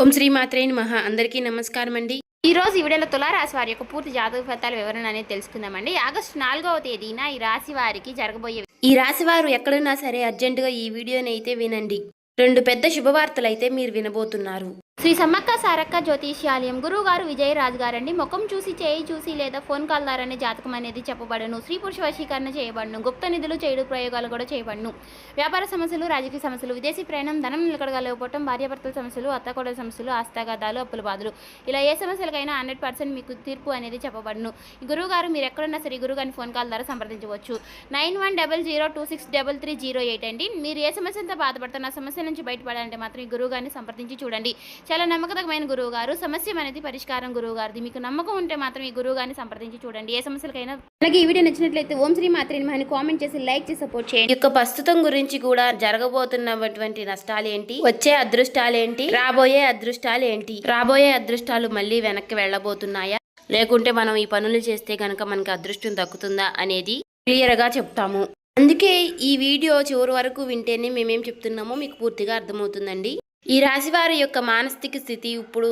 ఓం శ్రీ మాత్రే నమః. అందరికీ నమస్కారం అండి. ఈ రోజు ఈ వీడియోలో తులారాశి వారి యొక్క పూర్తి జాతక ఫలితాల వివరణ అనేది తెలుసుకుందామండి. ఆగస్టు 4వ తేదీన ఈ రాశి వారికి జరగబోయే ఈ రాశి వారు ఎక్కడున్నా సరే అర్జెంటుగా ఈ వీడియోని అయితే వినండి. 2 పెద్ద శుభవార్తలు అయితే మీరు వినబోతున్నారు. శ్రీ సమ్మక్క సారక్క జ్యోతిష్యాలయం గురువు గారు విజయరాజు గారండి. ముఖం చూసి చేయి చూసి లేదా ఫోన్ కాల్ ద్వారానే జాతకం అనేది చెప్పబడను. స్త్రీ పురుష వశీకరణ చేయబడను. గుప్త నిధులు చేయడు ప్రయోగాలు కూడా చేయబడను. వ్యాపార సమస్యలు, రాజకీయ సమస్యలు, విదేశీ ప్రయాణం, ధనం నిలకడగలేకపోవటం, భార్యాభర్తల సమస్యలు, అత్తకోడల సమస్యలు, ఆస్తాగాదాలు, అప్పుల బాధలు, ఇలా ఏ సమస్యలకైనా 100% మీకు తీర్పు అనేది చెప్పబడను. ఈ గురువు గారు మీరు ఎక్కడున్నా సరే గురువు గారిని ఫోన్ కాల్ ద్వారా సంప్రదించవచ్చు. 9100263308 అండి. మీరు ఏ సమస్యలతో బాధపడుతున్న సమస్య నుంచి బయటపడాలంటే మాత్రం ఈ గురువు గారిని సంప్రదించి చూడండి. చాలా నమ్మకమైన గురువు గారు. సమస్య అనేది పరిష్కారం గురువు గారిది. మీకు నమ్మకం ఉంటే మాత్రం ఈ గురువు గారిని సంప్రదించి చూడండి. ఏ సమస్యలకైనా. అలాగే ఈ వీడియో నచ్చినట్లయితే ఓం శ్రీ మాత్రే నమః అని కామెంట్ చేసి లైక్ చేసి సపోర్ట్ చేయండి. యొక్క ప్రస్తుతం గురించి కూడా జరగబోతున్నటువంటి నష్టాలు ఏంటి, వచ్చే అదృష్టాలు ఏంటి, రాబోయే అదృష్టాలు ఏంటి, రాబోయే అదృష్టాలు మళ్ళీ వెనక్కి వెళ్ళబోతున్నాయా, లేకుంటే మనం ఈ పనులు చేస్తే కనుక మనకి అదృష్టం దక్కుతుందా అనేది క్లియర్ గా చెప్తాము. అందుకే ఈ వీడియో చివరి వరకు వింటేనే మేమేం చెప్తున్నామో మీకు పూర్తిగా అర్థమవుతుందండి. ఈ రాశి వారి యొక్క మానసిక స్థితి ఇప్పుడు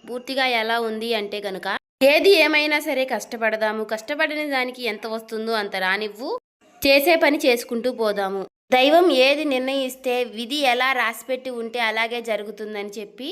పూర్తిగా ఎలా ఉంది అంటే గనుక, ఏది ఏమైనా సరే కష్టపడదాము, కష్టపడిన దానికి ఎంత వస్తుందో అంత రానివ్వు, చేసే పని చేసుకుంటూ పోదాము, దైవం ఏది నిర్ణయిస్తే విధి ఎలా రాసిపెట్టి ఉంటే అలాగే జరుగుతుందని చెప్పి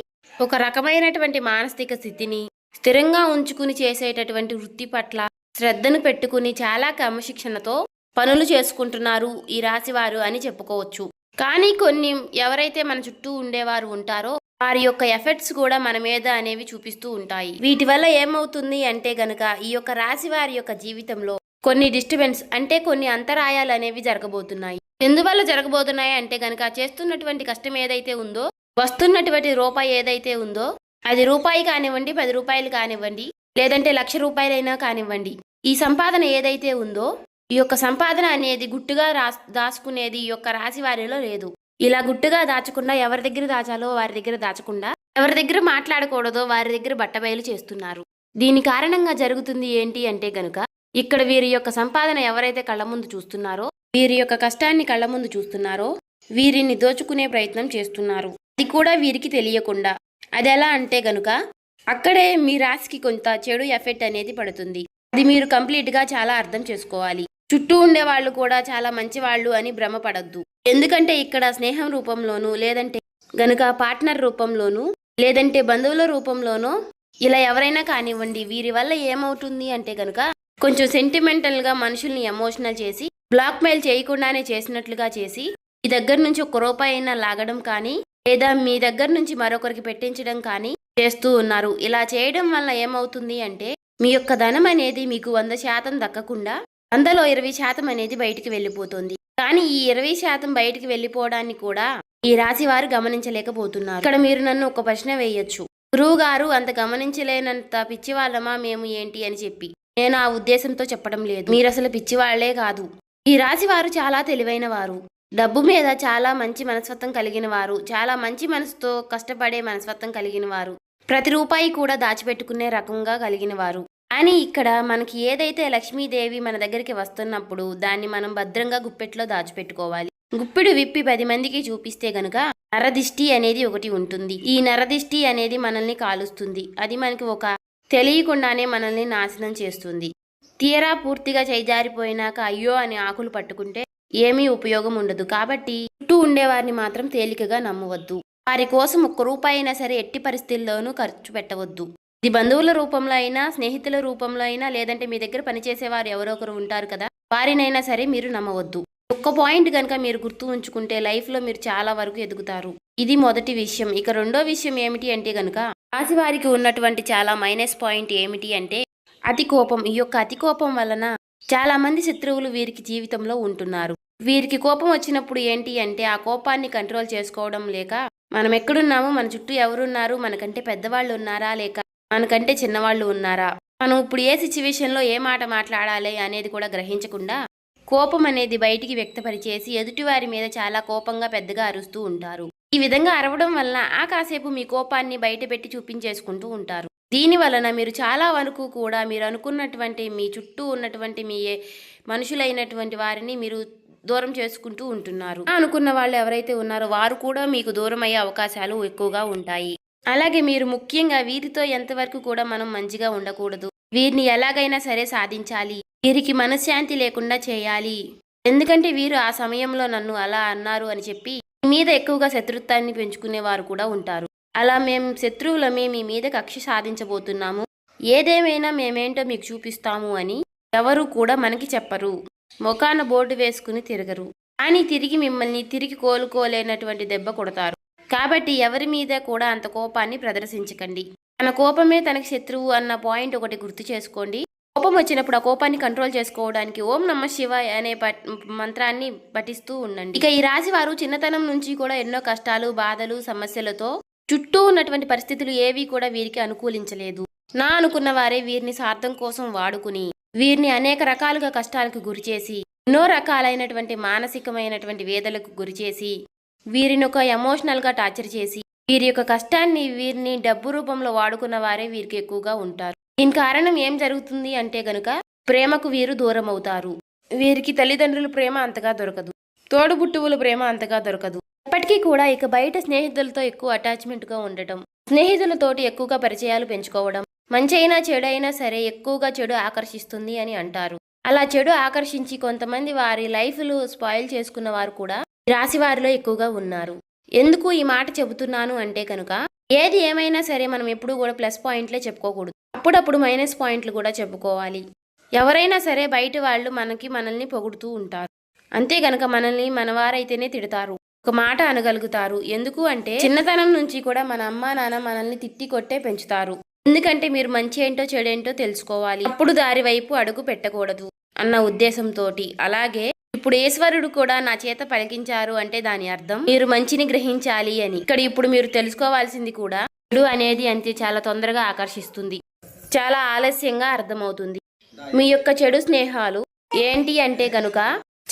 ఒక రకమైనటువంటి మానసిక స్థితిని స్థిరంగా ఉంచుకుని చేసేటటువంటి వృత్తి పట్ల శ్రద్ధను పెట్టుకుని చాలా క్రమశిక్షణతో పనులు చేసుకుంటున్నారు ఈ రాశివారు అని చెప్పుకోవచ్చు. కానీ కొన్ని ఎవరైతే మన చుట్టూ ఉండేవారు ఉంటారో వారి యొక్క ఎఫెక్ట్స్ కూడా మన మీద అనేవి చూపిస్తూ ఉంటాయి. వీటి వల్ల ఏమవుతుంది అంటే గనక ఈ యొక్క రాశి వారి యొక్క జీవితంలో కొన్ని డిస్టర్బెన్స్ అంటే కొన్ని అంతరాయాలు అనేవి జరగబోతున్నాయి. ఎందువల్ల జరగబోతున్నాయి అంటే గనక చేస్తున్నటువంటి కష్టం ఏదైతే ఉందో, వస్తున్నటువంటి రూపాయి ఏదైతే ఉందో, అది రూపాయి కానివ్వండి, 10 రూపాయలు కానివ్వండి, లేదంటే 1,00,000 రూపాయలైనా కానివ్వండి, ఈ సంపాదన ఏదైతే ఉందో ఈ యొక్క సంపాదన అనేది గుట్టుగా దాచుకునేది ఈ యొక్క రాశి వారిలో లేదు. ఇలా గుట్టుగా దాచకుండా ఎవరి దగ్గర దాచాలో వారి దగ్గర దాచకుండా, ఎవరి దగ్గర మాట్లాడకూడదో వారి దగ్గర బట్టబయలు చేస్తున్నారు. దీని కారణంగా జరుగుతుంది ఏంటి అంటే గనుక, ఇక్కడ వీరి యొక్క సంపాదన ఎవరైతే కళ్ళ ముందు చూస్తున్నారో, వీరి యొక్క కష్టాన్ని కళ్ళ ముందు చూస్తున్నారో, వీరిని దోచుకునే ప్రయత్నం చేస్తున్నారు. అది కూడా వీరికి తెలియకుండా. అది ఎలా అంటే గనుక, అక్కడే మీ రాశికి కొంత చెడు ఎఫెక్ట్ అనేది పడుతుంది. అది మీరు కంప్లీట్గా చాలా అర్థం చేసుకోవాలి. చుట్టూ ఉండే వాళ్ళు కూడా చాలా మంచి వాళ్ళు అని భ్రమపడద్దు. ఎందుకంటే ఇక్కడ స్నేహం రూపంలోనూ, లేదంటే గనుక పార్ట్నర్ రూపంలోనూ, లేదంటే బంధువుల రూపంలోనూ, ఇలా ఎవరైనా కానివ్వండి, వీరి వల్ల ఏమవుతుంది అంటే గనుక కొంచెం సెంటిమెంటల్గా మనుషుల్ని ఎమోషనల్ చేసి, బ్లాక్మెయిల్ చేయకుండానే చేసినట్లుగా చేసి, మీ దగ్గర నుంచి 1 రూపాయి అయినా లాగడం కానీ, లేదా మీ దగ్గర నుంచి మరొకరికి పెట్టించడం కానీ చేస్తూ ఉన్నారు. ఇలా చేయడం వల్ల ఏమవుతుంది అంటే మీ యొక్క ధనం అనేది మీకు 100% దక్కకుండా అందులో 20% అనేది బయటికి వెళ్ళిపోతుంది. కానీ ఈ 20% బయటికి వెళ్ళిపోవడాన్ని కూడా ఈ రాశి వారు గమనించలేకపోతున్నారు. ఇక్కడ మీరు నన్ను ఒక ప్రశ్న వేయొచ్చు, గురువు గారు అంత గమనించలేనంత పిచ్చివాళ్ళమా మేము ఏంటి అని చెప్పి. నేను ఆ ఉద్దేశంతో చెప్పడం లేదు. మీరు అసలు పిచ్చివాళ్లే కాదు. ఈ రాశి వారు చాలా తెలివైన వారు, డబ్బు మీద చాలా మంచి మనస్తత్వం కలిగిన వారు, చాలా మంచి మనసుతో కష్టపడే మనస్తత్వం కలిగిన వారు, ప్రతి రూపాయి కూడా దాచిపెట్టుకునే రకంగా కలిగిన వారు. కానీ ఇక్కడ మనకి ఏదైతే లక్ష్మీదేవి మన దగ్గరికి వస్తున్నప్పుడు దాన్ని మనం భద్రంగా గుప్పెట్లో దాచిపెట్టుకోవాలి. గుప్పెడు విప్పి 10 మందికి చూపిస్తే గనుక నరదిష్టి అనేది ఒకటి ఉంటుంది. ఈ నరదిష్టి అనేది మనల్ని కాలుస్తుంది. అది మనకి ఒక తెలియకుండానే మనల్ని నాశనం చేస్తుంది. తీరా పూర్తిగా చేజారిపోయినాక అయ్యో అని ఆకులు పట్టుకుంటే ఏమీ ఉపయోగం ఉండదు. కాబట్టి చుట్టూ ఉండేవారిని మాత్రం తేలికగా నమ్మవద్దు. వారి కోసం 1 రూపాయి అయినా సరే ఎట్టి పరిస్థితుల్లోనూ ఖర్చు పెట్టవద్దు. ఇది బంధువుల రూపంలో అయినా, స్నేహితుల రూపంలో అయినా, లేదంటే మీ దగ్గర పనిచేసేవారు ఎవరో ఒకరు ఉంటారు కదా, వారినైనా సరే మీరు నమ్మవద్దు. ఒక్క పాయింట్ కనుక మీరు గుర్తు ఉంచుకుంటే లైఫ్లో మీరు చాలా వరకు ఎదుగుతారు. ఇది మొదటి విషయం. ఇక రెండో విషయం ఏమిటి అంటే గనుక, రాశి వారికి ఉన్నటువంటి చాలా మైనస్ పాయింట్ ఏమిటి అంటే అతి కోపం. ఈ యొక్క అతి కోపం వలన చాలా మంది శత్రువులు వీరికి జీవితంలో ఉంటున్నారు. వీరికి కోపం వచ్చినప్పుడు ఏంటి అంటే ఆ కోపాన్ని కంట్రోల్ చేసుకోవడం లేక, మనం ఎక్కడున్నాము, మన చుట్టూ ఎవరున్నారు, మనకంటే పెద్దవాళ్ళు ఉన్నారా, లేక మనకంటే చిన్నవాళ్ళు ఉన్నారా, మనం ఇప్పుడు ఏ సిచ్యువేషన్లో ఏ మాట మాట్లాడాలి అనేది కూడా గ్రహించకుండా కోపం అనేది బయటికి వ్యక్తపరిచేసి ఎదుటివారి మీద చాలా కోపంగా పెద్దగా అరుస్తూ ఉంటారు. ఈ విధంగా అరవడం వలన ఆ కాసేపు మీ కోపాన్ని బయట పెట్టి చూపించేసుకుంటూ ఉంటారు. దీని వలన మీరు చాలా వరకు కూడా మీరు అనుకున్నటువంటి మీ చుట్టూ ఉన్నటువంటి మీ మనుషులైనటువంటి వారిని మీరు దూరం చేసుకుంటూ ఉంటున్నారు. అనుకున్న వాళ్ళు ఎవరైతే ఉన్నారో వారు కూడా మీకు దూరం అయ్యే అవకాశాలు ఎక్కువగా ఉంటాయి. అలాగే మీరు ముఖ్యంగా వీరితో ఎంతవరకు కూడా మనం మంచిగా ఉండకూడదు. వీరిని ఎలాగైనా సరే సాధించాలి, వీరికి మనశ్శాంతి లేకుండా చేయాలి. ఎందుకంటే వీరు ఆ సమయంలో నన్ను అలా అన్నారు అని చెప్పి మీ మీద ఎక్కువగా శత్రుత్వాన్ని పెంచుకునేవారు కూడా ఉంటారు. అలా మేము శత్రువులమే మీ మీద కక్ష సాధించబోతున్నాము, ఏదేమైనా మేమేంటో మీకు చూపిస్తాము అని ఎవరు కూడా మనకి చెప్పరు. మొఖాన బోర్డు వేసుకుని తిరగరు, కానీ తిరిగి మిమ్మల్ని తిరిగి కోలుకోలేనటువంటి దెబ్బ కొడతారు. కాబట్టి ఎవరి మీద కూడా అంత కోపాన్ని ప్రదర్శించకండి. తన కోపమే తనకి శత్రువు అన్న పాయింట్ ఒకటి గుర్తు చేసుకోండి. కోపం వచ్చినప్పుడు ఆ కోపాన్ని కంట్రోల్ చేసుకోవడానికి ఓం నమః శివాయ అనే మంత్రాన్ని పఠిస్తూ ఉండండి. ఇక ఈ రాశి వారు చిన్నతనం నుంచి కూడా ఎన్నో కష్టాలు, బాధలు, సమస్యలతో చుట్టూ ఉన్నటువంటి పరిస్థితులు ఏవి కూడా వీరికి అనుకూలించలేదు. నా అనుకున్న వారే వీరిని స్వార్థం కోసం వాడుకుని వీరిని అనేక రకాలుగా కష్టాలకు గురిచేసి, ఎన్నో రకాలైనటువంటి మానసికమైనటువంటి వేదలకు గురిచేసి, వీరిని ఒక ఎమోషనల్గా టార్చర్ చేసి, వీరి యొక్క కష్టాన్ని వీరిని డబ్బు రూపంలో వాడుకున్న వారే వీరికి ఎక్కువగా ఉంటారు. దీని కారణం ఏం జరుగుతుంది అంటే గనుక ప్రేమకు వీరు దూరం అవుతారు. వీరికి తల్లిదండ్రుల ప్రేమ అంతగా దొరకదు, తోడుబుట్టువుల ప్రేమ అంతగా దొరకదు. ఎప్పటికీ కూడా ఇక బయట స్నేహితులతో ఎక్కువ అటాచ్మెంట్గా ఉండటం, స్నేహితులతోటి ఎక్కువగా పరిచయాలు పెంచుకోవడం, మంచి అయినా చెడు అయినా సరే ఎక్కువగా చెడు ఆకర్షిస్తుంది అని అంటారు. అలా చెడు ఆకర్షించి కొంతమంది వారి లైఫ్లు స్పాయిల్ చేసుకున్న వారు కూడా రాశి వారిలో ఎక్కువగా ఉన్నారు. ఎందుకు ఈ మాట చెబుతున్నాను అంటే కనుక ఏది ఏమైనా సరే మనం ఎప్పుడూ కూడా ప్లస్ పాయింట్లే చెప్పుకోకూడదు, అప్పుడప్పుడు మైనస్ పాయింట్లు కూడా చెప్పుకోవాలి. ఎవరైనా సరే బయట వాళ్ళు మనల్ని పొగుడుతూ ఉంటారు, అంతే గనక మనల్ని మనవారైతేనే తిడతారు, ఒక మాట అనగలుగుతారు. ఎందుకు అంటే చిన్నతనం నుంచి కూడా మన అమ్మా నాన్న మనల్ని తిట్టి కొట్టే పెంచుతారు. ఎందుకంటే మీరు మంచి ఏంటో చెడేంటో తెలుసుకోవాలి, అప్పుడు దారి వైపు అడుగు పెట్టకూడదు అన్న ఉద్దేశంతో. అలాగే ఇప్పుడు ఈశ్వరుడు కూడా నా చేత పలికించారు అంటే దాని అర్థం మీరు మంచిని గ్రహించాలి అని. ఇక్కడ ఇప్పుడు మీరు తెలుసుకోవాల్సింది కూడా చెడు అనేది అంతే చాలా తొందరగా ఆకర్షిస్తుంది, చాలా ఆలస్యంగా అర్థమవుతుంది. మీ యొక్క చెడు స్నేహాలు ఏంటి అంటే కనుక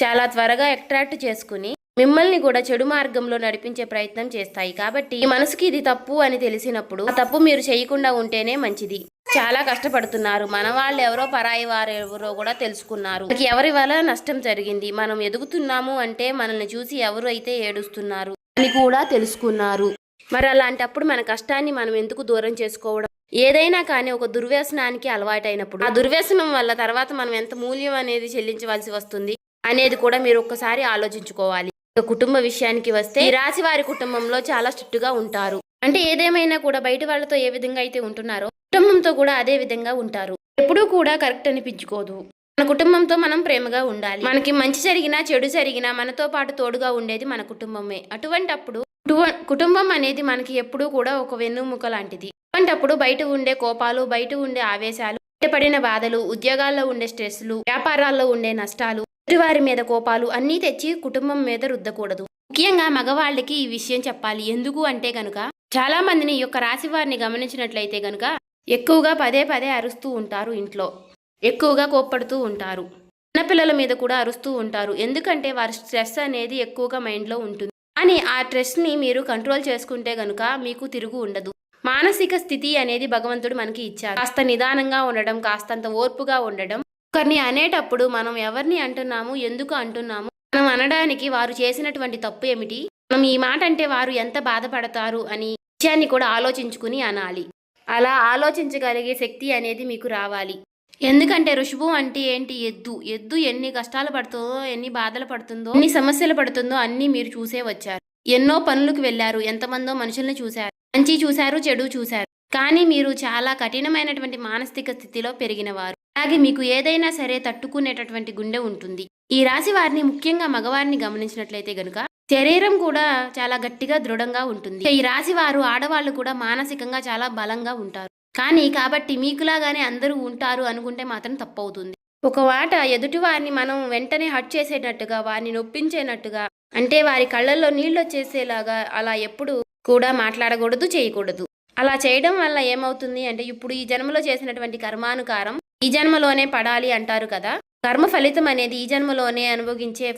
చాలా త్వరగా అట్రాక్ట్ చేసుకుని మిమ్మల్ని కూడా చెడు మార్గంలో నడిపించే ప్రయత్నం చేస్తాయి. కాబట్టి ఈ మనసుకి ఇది తప్పు అని తెలిసినప్పుడు ఆ తప్పు మీరు చేయకుండా ఉంటేనే మంచిది. చాలా కష్టపడుతున్నారు, మన వాళ్ళు ఎవరో పరాయి వారు ఎవరో కూడా తెలుసుకున్నారు, ఎవరి వల్ల నష్టం జరిగింది, మనం ఎదుగుతున్నాము అంటే మనల్ని చూసి ఎవరు అయితే ఏడుస్తున్నారు అని కూడా తెలుసుకున్నారు. మరి అలాంటప్పుడు మన కష్టాన్ని మనం ఎందుకు దూరం చేసుకోవడం? ఏదైనా కానీ ఒక దుర్వ్యసనానికి అలవాటైనప్పుడు ఆ దుర్వ్యసనం వల్ల తర్వాత మనం ఎంత మూల్యం అనేది చెల్లించవలసి వస్తుంది అనేది కూడా మీరు ఒక్కసారి ఆలోచించుకోవాలి. కుటుంబ విషయానికి వస్తే ఈ రాశి వారి కుటుంబంలో చాలా స్ట్రిక్ట్ గా ఉంటారు. అంటే ఏదేమైనా కూడా బయట వాళ్ళతో ఏ విధంగా అయితే ఉంటున్నారో కుటుంబంతో కూడా అదే విధంగా ఉంటారు. ఎప్పుడూ కూడా కరెక్ట్ అనిపించుకోదు. మన కుటుంబంతో మనం ప్రేమగా ఉండాలి. మనకి మంచి జరిగినా చెడు జరిగినా మనతో పాటు తోడుగా ఉండేది మన కుటుంబమే. అటువంటప్పుడు కుటుంబం అనేది మనకి ఎప్పుడూ కూడా ఒక వెన్నుముక లాంటిది. అటువంటప్పుడు బయట ఉండే కోపాలు, బయట ఉండే ఆవేశాలు, బయటపడిన బాధలు, ఉద్యోగాల్లో ఉండే స్ట్రెస్లు, వ్యాపారాల్లో ఉండే నష్టాలు, వారి మీద కోపాలు అన్నీ తెచ్చి కుటుంబం మీద రుద్దకూడదు. ముఖ్యంగా మగవాళ్ళకి ఈ విషయం చెప్పాలి. ఎందుకు అంటే గనుక చాలా మందిని ఈ యొక్క రాశి వారిని గమనించినట్లయితే గనుక ఎక్కువగా పదే పదే అరుస్తూ ఉంటారు, ఇంట్లో ఎక్కువగా కోప్పడుతూ ఉంటారు, చిన్నపిల్లల మీద కూడా అరుస్తూ ఉంటారు. ఎందుకంటే వారి స్ట్రెస్ అనేది ఎక్కువగా మైండ్లో ఉంటుంది. కానీ ఆ స్ట్రెస్ని మీరు కంట్రోల్ చేసుకుంటే గనుక మీకు తిరుగు ఉండదు. మానసిక స్థితి అనేది భగవంతుడు మనకి ఇచ్చారు. కాస్త నిదానంగా ఉండడం, కాస్తంత ఓర్పుగా ఉండడం. ఒకరిని అనేటప్పుడు మనం ఎవరిని అంటున్నాము, ఎందుకు అంటున్నాము, మనం అనడానికి వారు చేసినటువంటి తప్పు ఏమిటి, మనం ఈ మాట అంటే వారు ఎంత బాధపడతారు అని విషయాన్ని కూడా ఆలోచించుకుని అనాలి. అలా ఆలోచించగలిగే శక్తి అనేది మీకు రావాలి. ఎందుకంటే ఋషభం అంటే ఏంటి? ఎద్దు ఎన్ని కష్టాలు పడుతుందో, ఎన్ని బాధలు పడుతుందో, ఎన్ని సమస్యలు పడుతుందో అన్నీ మీరు చూసే వచ్చారు. ఎన్నో పనులకు వెళ్ళారు, ఎంతమందో మనుషుల్ని చూశారు, మంచి చూశారు, చెడు చూశారు. కానీ మీరు చాలా కఠినమైనటువంటి మానసిక స్థితిలో పెరిగినవారు. అలాగే మీకు ఏదైనా సరే తట్టుకునేటటువంటి గుండె ఉంటుంది. ఈ రాశి వారిని ముఖ్యంగా మగవారిని గమనించినట్లయితే గనుక శరీరం కూడా చాలా గట్టిగా దృఢంగా ఉంటుంది. ఈ రాశి వారు ఆడవాళ్ళు కూడా మానసికంగా చాలా బలంగా ఉంటారు. కానీ కాబట్టి మీకులాగానే అందరూ ఉంటారు అనుకుంటే మాత్రం తప్పవుతుంది. ఒక మాట ఎదుటి వారిని మనం వెంటనే హర్ట్ చేసేటట్టుగా, వారిని నొప్పించేటట్టుగా, అంటే వారి కళ్ళల్లో నీళ్ళు వచ్చేసేలాగా అలా ఎప్పుడు కూడా మాట్లాడకూడదు, చేయకూడదు. అలా చేయడం వల్ల ఏమవుతుంది అంటే ఇప్పుడు ఈ జన్మలో చేసినటువంటి కర్మానుకారం ఈ జన్మలోనే పడాలి అంటారు కదా. కర్మ ఫలితం అనేది ఈ జన్మలోనే అనుభవించే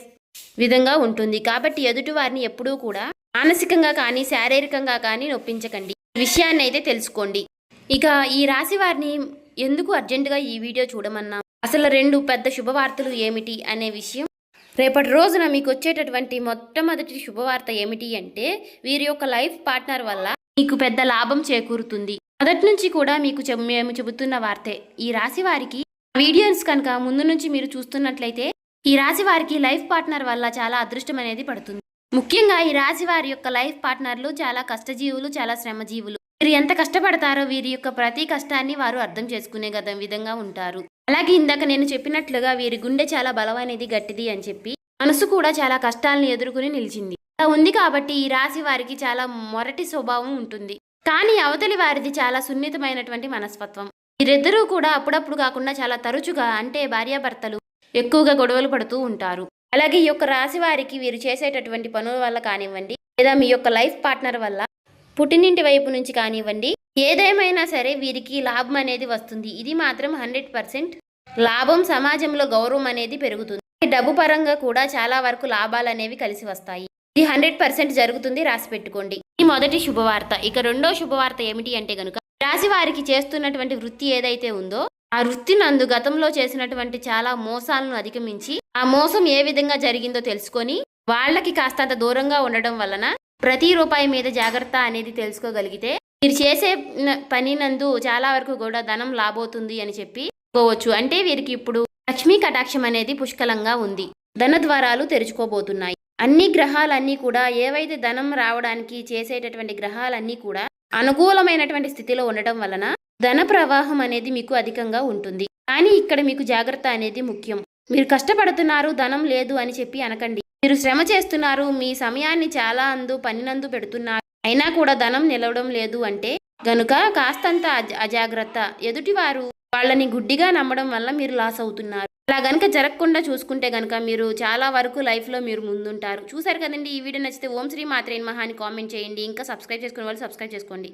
విధంగా ఉంటుంది. కాబట్టి ఎదుటి వారిని ఎప్పుడూ కూడా మానసికంగా కానీ శారీరకంగా కానీ నొప్పించకండి. ఈ విషయాన్ని అయితే తెలుసుకోండి. ఇక ఈ రాశి వారిని ఎందుకు అర్జెంటుగా ఈ వీడియో చూడమన్నా, అసలు 2 పెద్ద శుభవార్తలు ఏమిటి అనే విషయం, రేపటి రోజున మీకు వచ్చేటటువంటి మొట్టమొదటి శుభవార్త ఏమిటి అంటే వీరి యొక్క లైఫ్ పార్ట్నర్ వల్ల మీకు పెద్ద లాభం చేకూరుతుంది. మొదటి నుంచి కూడా మీకు మేము చెబుతున్న వార్తే. ఈ రాశి వారికి వీడియోస్ కనుక ముందు నుంచి మీరు చూస్తున్నట్లయితే ఈ రాశి వారికి లైఫ్ పార్ట్నర్ వల్ల చాలా అదృష్టం అనేది పడుతుంది. ముఖ్యంగా ఈ రాశి వారి యొక్క లైఫ్ పార్ట్నర్లు చాలా కష్టజీవులు, చాలా శ్రమజీవులు. వీరు ఎంత కష్టపడతారో వీరి యొక్క ప్రతి కష్టాన్ని వారు అర్థం చేసుకునే విధంగా ఉంటారు. అలాగే ఇందాక నేను చెప్పినట్లుగా వీరి గుండె చాలా బలమైనది, గట్టిది అని చెప్పి మనసు కూడా చాలా కష్టాలను ఎదుర్కొని నిలిచింది. అలా ఉంది కాబట్టి ఈ రాశి వారికి చాలా మొరటి స్వభావం ఉంటుంది. కానీ అవతలి వారిది చాలా సున్నితమైనటువంటి మనస్తత్వం. వీరిద్దరూ కూడా అప్పుడప్పుడు కాకుండా చాలా తరచుగా, అంటే భార్యాభర్తలు ఎక్కువగా గొడవలు పడుతూ ఉంటారు. అలాగే ఈ యొక్క రాశి వారికి వీరు చేసేటటువంటి పనుల వల్ల కానివ్వండి, లేదా మీ యొక్క లైఫ్ పార్ట్నర్ వల్ల పుట్టినింటి వైపు నుంచి కానివ్వండి, ఏదేమైనా సరే వీరికి లాభం అనేది వస్తుంది. ఇది మాత్రం 100% లాభం. సమాజంలో గౌరవం అనేది పెరుగుతుంది. డబ్బు పరంగా కూడా చాలా వరకు లాభాలు అనేవి కలిసి వస్తాయి. ఇది 100% జరుగుతుంది, రాసి పెట్టుకోండి. ఈ మొదటి శుభవార్త. ఇక రెండో శుభవార్త ఏమిటి అంటే గనుక, రాశి వారికి చేస్తున్నటువంటి వృత్తి ఏదైతే ఉందో ఆ వృత్తి నందు గతంలో చేసినటువంటి చాలా మోసాలను అధిగమించి ఆ మోసం ఏ విధంగా జరిగిందో తెలుసుకొని వాళ్ళకి కాస్తంత దూరంగా ఉండడం వలన ప్రతి రూపాయి మీద జాగ్రత్త అనేది తెలుసుకోగలిగితే మీరు చేసే పని నందు చాలా వరకు కూడా ధనం లాభవుతుంది అని చెప్పుకోవచ్చు. అంటే వీరికి ఇప్పుడు లక్ష్మీ కటాక్షం అనేది పుష్కలంగా ఉంది. ధన ద్వారాలు తెరుచుకోబోతున్నాయి. అన్ని గ్రహాలన్నీ కూడా ఏవైతే ధనం రావడానికి చేసేటటువంటి గ్రహాలన్నీ కూడా అనుకూలమైనటువంటి స్థితిలో ఉండటం వలన ధన ప్రవాహం అనేది మీకు అధికంగా ఉంటుంది. కానీ ఇక్కడ మీకు జాగ్రత్త అనేది ముఖ్యం. మీరు కష్టపడుతున్నారు, ధనం లేదు అని చెప్పి అనకండి. మీరు శ్రమ చేస్తున్నారు, మీ సమయాన్ని చాలా పనినందు పెడుతున్నారు, అయినా కూడా ధనం నిలవడం లేదు అంటే గనుక కాస్తంత అజాగ్రత్త. ఎదుటివారు వాళ్ళని గుడ్డిగా నమ్మడం వల్ల మీరు లాస్ అవుతున్నారు. అలా గనుక జరగకుండా చూసుకుంటే గనుక మీరు చాలా వరకు లైఫ్లో మీరు ముందుంటారు. చూసారు కదండి. ఈ వీడియో నచ్చితే ఓం శ్రీ మాత్రే నమః అని కామెంట్ చేయండి. ఇంకా సబ్స్క్రైబ్ చేసుకునే వాళ్ళు సబ్స్క్రైబ్ చేసుకోండి.